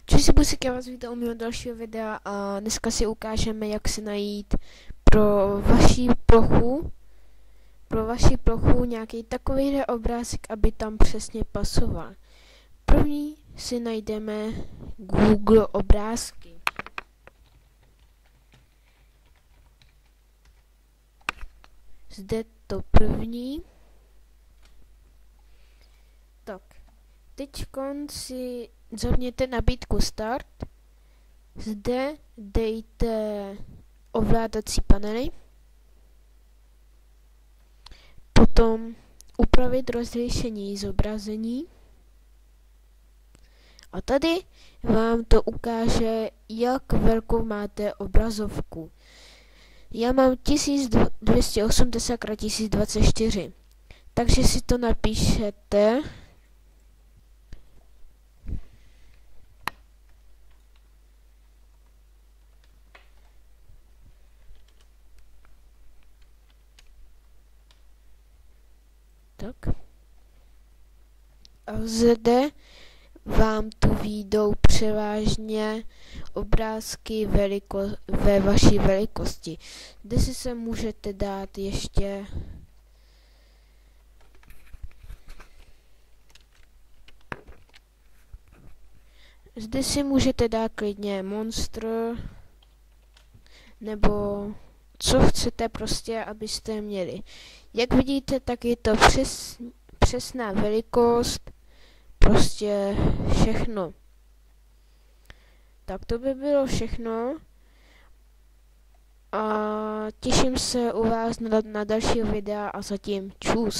Čili si buď já vás vítám u mého dalšího videa a dneska si ukážeme, jak si najít pro vaši plochu nějaký takovýhle obrázek, aby tam přesně pasoval. První si najdeme Google obrázky. Zde to první. Tak, teďkon si zapněte nabídku Start. Zde dejte ovládací panely. Potom upravit rozlišení zobrazení. A tady vám to ukáže, jak velkou máte obrazovku. Já mám 1280 x 1024, takže si to napíšete. Tak. A zde vám tu výjdou převážně obrázky ve vaší velikosti. Zde si se můžete dát ještě klidně monster, nebo co chcete prostě, abyste měli. Jak vidíte, tak je to přesná velikost, prostě všechno. Tak to by bylo všechno a těším se u vás na dalšího videa a zatím čus.